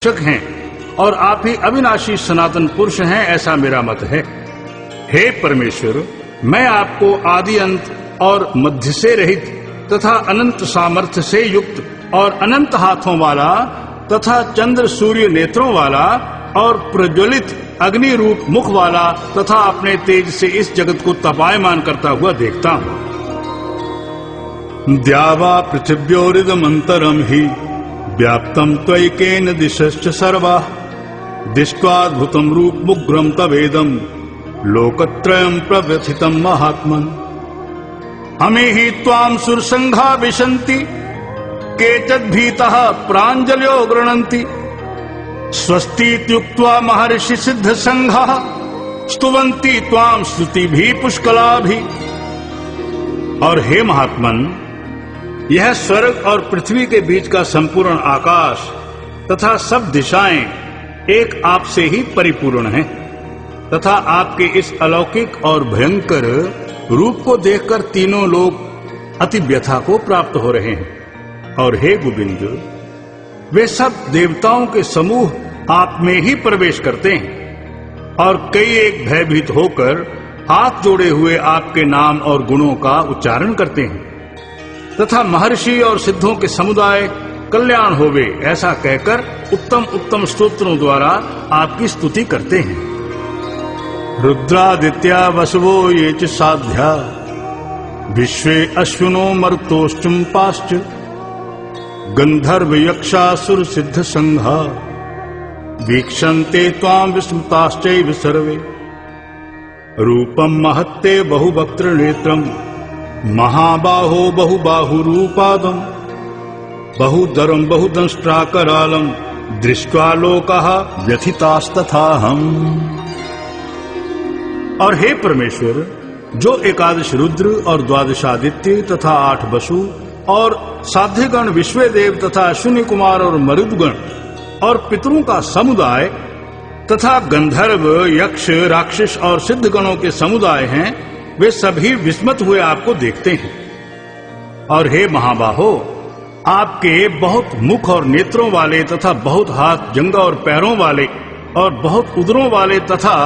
हैं और आप ही अविनाशी सनातन पुरुष हैं, ऐसा मेरा मत है। हे परमेश्वर, मैं आपको आदि अंत और मध्य से रहित तथा अनंत सामर्थ्य से युक्त और अनंत हाथों वाला तथा चंद्र सूर्य नेत्रों वाला और प्रज्वलित अग्नि रूप मुख वाला तथा अपने तेज से इस जगत को तपायमान करता हुआ देखता हूँ। द्यावा पृथिव्योरिदमंतरम ही व्याप्तम त्वयिकेन दिशश्च सर्वाः दृष्ट्वाद्भुतं रूपमुग्रं तवेदं लोकत्रयं प्रव्यथितं महात्मन्। अमेहि त्वां सुरसंघा विशन्ति केचिद्भीतः प्राञ्जलयो गृह्णन्ति स्वस्तीत्युक्त्वा महर्षि सिद्ध संघाः स्तुवन्ति त्वां स्तुतिभिः पुष्कलाभिः। और हे महात्मन, यह स्वर्ग और पृथ्वी के बीच का संपूर्ण आकाश तथा सब दिशाएं एक आपसे ही परिपूर्ण हैं तथा आपके इस अलौकिक और भयंकर रूप को देखकर तीनों लोग अति व्यथा को प्राप्त हो रहे हैं। और हे गोविंद, वे सब देवताओं के समूह आप में ही प्रवेश करते हैं और कई एक भयभीत होकर हाथ जोड़े हुए आपके नाम और गुणों का उच्चारण करते हैं तथा महर्षि और सिद्धों के समुदाय कल्याण होवे ऐसा कहकर उत्तम उत्तम स्तोत्रों द्वारा आपकी स्तुति करते हैं। रुद्रादित्या वसवो ये च साध्या विश्वे अश्विनो मरुतोश्चम पाश्च गंधर्व यक्षासुर सिद्ध संघा वीक्षन्ते त्वां विस्मृताश्चैव सर्वे रूपम महत्ते बहुवक्त्र नेत्रम महाबाहो बहुबाहुरूपादं बहुदरं बहुदंष्ट्राकरालं दृष्ट्वा लोकाः व्यथितास्तथाहम्। और हे परमेश्वर, जो एकादश रुद्र और द्वादश आदित्य तथा 8 वसु और साध्यगण विश्वदेव तथा अश्विनी कुमार और मरुदगण और पितरों का समुदाय तथा गंधर्व यक्ष राक्षस और सिद्धगणों के समुदाय हैं, वे सभी विस्मत हुए आपको देखते हैं। और हे महाबाहो, आपके बहुत मुख और नेत्रों वाले तथा बहुत हाथ जंगा और पैरों वाले और बहुत उदरों वाले तथा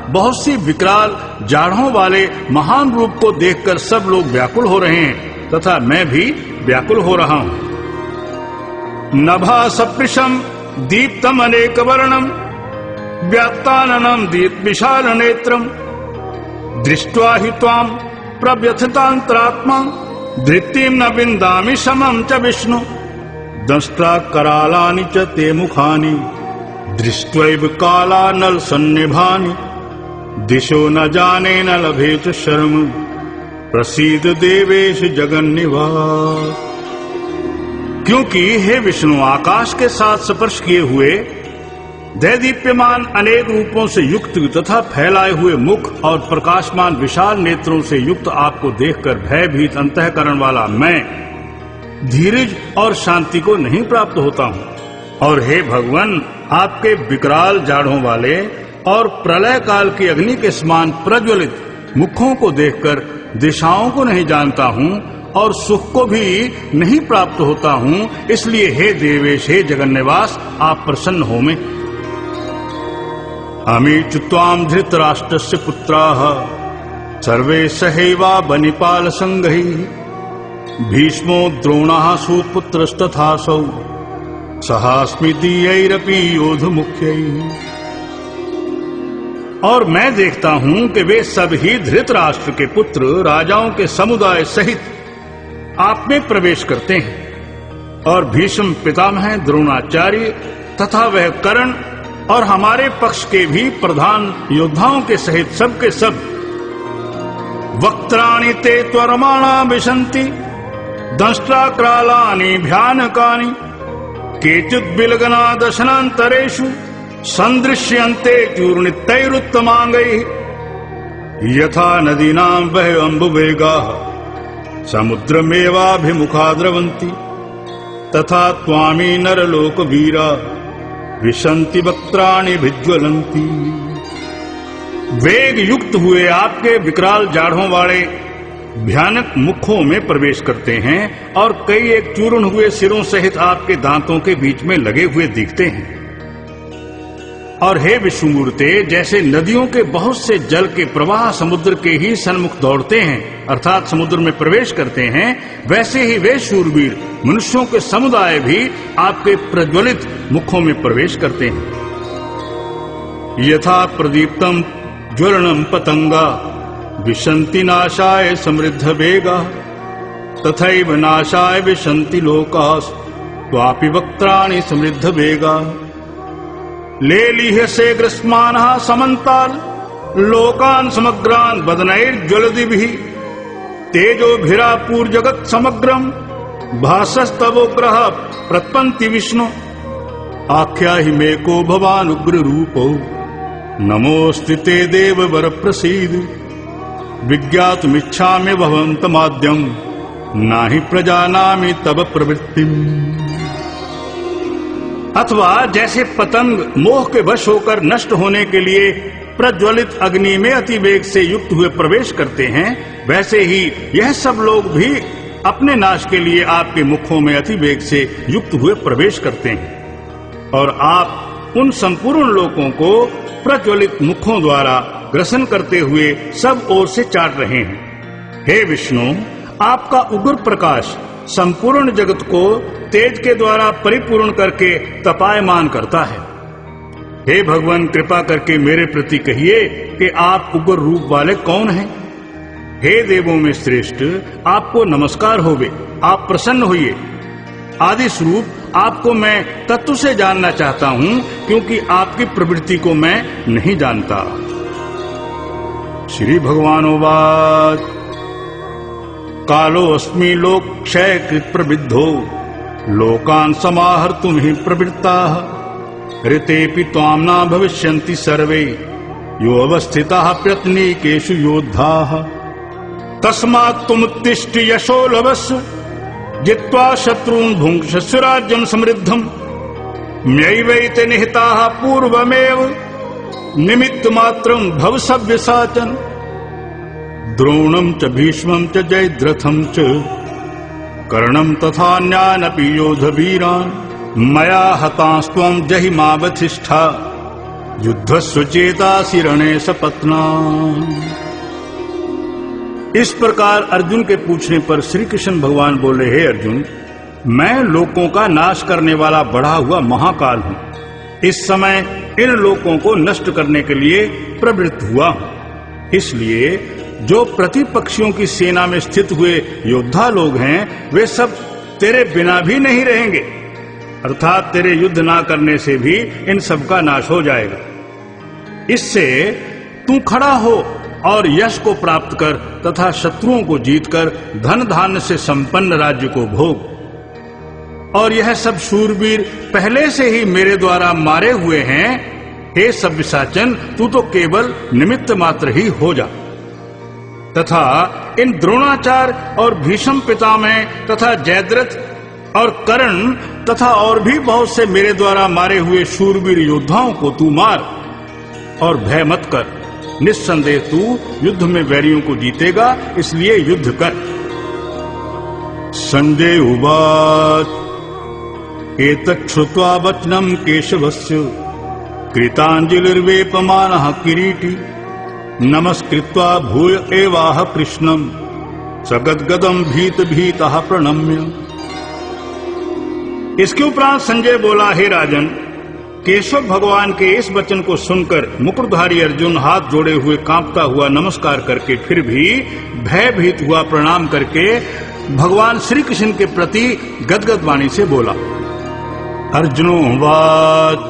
बहुत सी विकराल जाड़ों वाले महान रूप को देखकर सब लोग व्याकुल हो रहे हैं तथा मैं भी व्याकुल हो रहा हूँ। नभा सपृशम दीप्तम अनेक वर्णम व्यात्ताननम दीप विशाल नेत्रम दृष्ट्वा हि त्वां प्रव्यथितान्तरात्मा धृतिं न विन्दामि समं च विष्णु दंष्ट्रा करालानि च ते मुखानि दृष्ट्वैव कालानल सन्निभानि दिशो न जाने न लभे च शर्म प्रसीद देवेश जगन्निवास। क्योंकि हे विष्णु, आकाश के साथ स्पर्श किए हुए दैदीप्यमान अनेक रूपों से युक्त तथा फैलाए हुए मुख और प्रकाशमान विशाल नेत्रों से युक्त आपको देखकर भयभीत अंतःकरण वाला मैं धीरज और शांति को नहीं प्राप्त होता हूँ। और हे भगवान, आपके विकराल जाड़ों वाले और प्रलय काल की अग्नि के समान प्रज्वलित मुखों को देखकर दिशाओं को नहीं जानता हूँ और सुख को भी नहीं प्राप्त होता हूँ। इसलिए हे देवेश, हे जगन्निवास, आप प्रसन्न हो में। अमीच त्वां धृतराष्ट्रस्य पुत्राः सर्वे सहैवा बनिपाल संघैः भीष्मो द्रोणः सूतपुत्रस्तथासौ सहास्मि दीयैरपि योध मुख्यैः। और मैं देखता हूं कि वे सब ही धृतराष्ट्र के पुत्र राजाओं के समुदाय सहित आप में प्रवेश करते हैं और भीष्म पितामह द्रोणाचार्य तथा वह कर्ण और हमारे पक्ष के भी प्रधान योद्धाओं के सहित सबके सब वक्त्राणि ते त्वरमाणा विशन्ति दंष्ट्राक्रालानि भयानकानि केचित् बिलगना दशनान्तरेषु सन्दृश्यन्ते चूर्णितैरुत्तमाङ्गैः यथा नदीनां वह अम्बुवेगाः समुद्रमेवाभिमुखा द्रवन्ति तथा त्वामी नरलोकवीरा विशन्ति वक्त्राणि विज्वलन्ति। वेग युक्त हुए आपके विकराल जाड़ों वाले भयानक मुखों में प्रवेश करते हैं और कई एक चूर्ण हुए सिरों सहित आपके दांतों के बीच में लगे हुए दिखते हैं। और हे विष्णुमूर्ते, जैसे नदियों के बहुत से जल के प्रवाह समुद्र के ही सन्मुख दौड़ते हैं, अर्थात समुद्र में प्रवेश करते हैं, वैसे ही वे शूरवीर मनुष्यों के समुदाय भी आपके प्रज्वलित मुखों में प्रवेश करते हैं। यथा प्रदीप्तम ज्वलनम पतंगा विशन्ति नाशाय समृद्ध वेगा तथैव नाशाय विशन्ति लोकास् त्वापि वक्त्राणि समृद्ध वेगा। लेलिह्यसे ग्रस्मानः समन्ताल लोकान् समग्रान् वदनैर्ज्वलदिभिः तेजोभिरापूर्जगत् समग्रम् भासस्तवोग्रः प्रतपन्ति विष्णु आख्याहि मे को भवान् उग्ररूपो नमोऽस्ति ते देववर प्रसीद विज्ञातुमिच्छामि भवन्तमाद्यम् नाहि प्रजानामि तव प्रवृत्तिम्। अथवा जैसे पतंग मोह के वश होकर नष्ट होने के लिए प्रज्वलित अग्नि में अति वेग से युक्त हुए प्रवेश करते हैं, वैसे ही यह सब लोग भी अपने नाश के लिए आपके मुखों में अति वेग से युक्त हुए प्रवेश करते हैं और आप उन संपूर्ण लोगों को प्रज्वलित मुखों द्वारा ग्रसन करते हुए सब ओर से चाट रहे हैं। हे विष्णु, आपका उग्र प्रकाश संपूर्ण जगत को तेज के द्वारा परिपूर्ण करके तपायमान करता है। हे भगवान, कृपा करके मेरे प्रति कहिए कि आप उग्र रूप वाले कौन हैं। हे देवों में श्रेष्ठ, आपको नमस्कार होवे, आप प्रसन्न होइए। आदि स्वरूप आपको मैं तत्व से जानना चाहता हूं, क्योंकि आपकी प्रवृत्ति को मैं नहीं जानता। श्री भगवानोवाच कालोऽस्मि लोक क्षय कृत प्रविद्धो लोकान् समाहर्तुं हि प्रवृत्ताः ऋतेऽपि त्वां न भविष्यन्ति सर्वे यो अवस्थिताः प्रयत्निकेषु योद्धाः तस्मात् त्वमुत्तिष्ठ यशो लभस्व जित्वा शत्रून् भुङ्क्ष्व राज्यं समृद्धम् म्यैवैते निहिताः पूर्वमेव निमित्तमात्रं भव सव्यसाचन द्रोणं च भीष्मं च जयद्रथं च कर्णं तथान्यानपि योधवीरान् मया हतांस्त्वं जहिमावतिष्ठा युद्धस्व चेतासि रणे सपत्नान्। इस प्रकार अर्जुन के पूछने पर श्री कृष्ण भगवान बोले, हे अर्जुन, मैं लोकों का नाश करने वाला बढ़ा हुआ महाकाल हूं। इस समय इन लोकों को नष्ट करने के लिए प्रवृत्त हुआ हूं। इसलिए जो प्रतिपक्षियों की सेना में स्थित हुए योद्धा लोग हैं, वे सब तेरे बिना भी नहीं रहेंगे, अर्थात तेरे युद्ध ना करने से भी इन सब का नाश हो जाएगा। इससे तू खड़ा हो और यश को प्राप्त कर तथा शत्रुओं को जीतकर धन धान्य से संपन्न राज्य को भोग। और यह सब शूरवीर पहले से ही मेरे द्वारा मारे हुए हैं। हे सव्यसाचन, तू तो केवल निमित्त मात्र ही हो जा। तथा इन द्रोणाचार्य और भीष्म पितामह तथा जयद्रथ और कर्ण तथा और भी बहुत से मेरे द्वारा मारे हुए शूरवीर योद्धाओं को तू मार और भय मत कर। निस्संदेह तू युद्ध में वैरियों को जीतेगा, इसलिए युद्ध कर। संजय उवाच एतत् श्रुत्वा वचनं केशवस्य कृताञ्जलिर्वेपमानः किरीटी नमस्कृत्वा भूय एवाह कृष्णं सगद्गदं भीतः प्रणम्य। इसके उपरांत संजय बोला, हे राजन, केशव भगवान के इस वचन को सुनकर मुकुटधारी अर्जुन हाथ जोड़े हुए कांपता हुआ नमस्कार करके फिर भी भयभीत हुआ प्रणाम करके भगवान श्री कृष्ण के प्रति गदगद वाणी से बोला। अर्जुनो वाच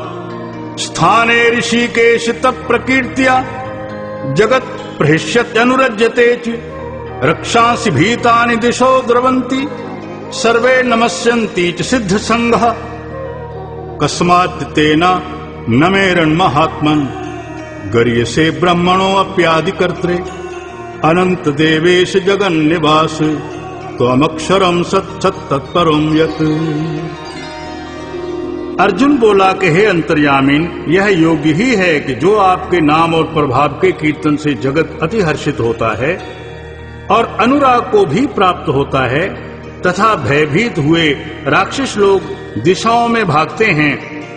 स्थाने ऋषिकेश तत् प्रकीर्त्या जगत प्रहिष्यत् अनुरज्यते च रक्षांसि भीतानि दिशो द्रवन्ति सर्वे नमस्यन्ति च सिद्ध संघः कस्मात् तेन न मेरन्महात्मन् गर्यसे ब्रह्मणो अप्यादिकर्त्रे अनंत देवेश जगन्निवास त्वमक्षरं सत्सत्तत्परं यत्। अर्जुन बोला कि हे अंतर्यामीन, यह योग्य ही है कि जो आपके नाम और प्रभाव के कीर्तन से जगत अति हर्षित होता है और अनुराग को भी प्राप्त होता है तथा भयभीत हुए राक्षस लोग दिशाओं में भागते हैं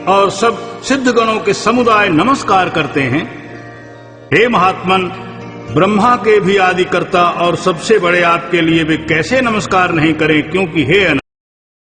और सब सिद्धगणों के समुदाय नमस्कार करते हैं। हे महात्मन, ब्रह्मा के भी आदिकर्ता और सबसे बड़े आपके लिए वे कैसे नमस्कार नहीं करें, क्योंकि हे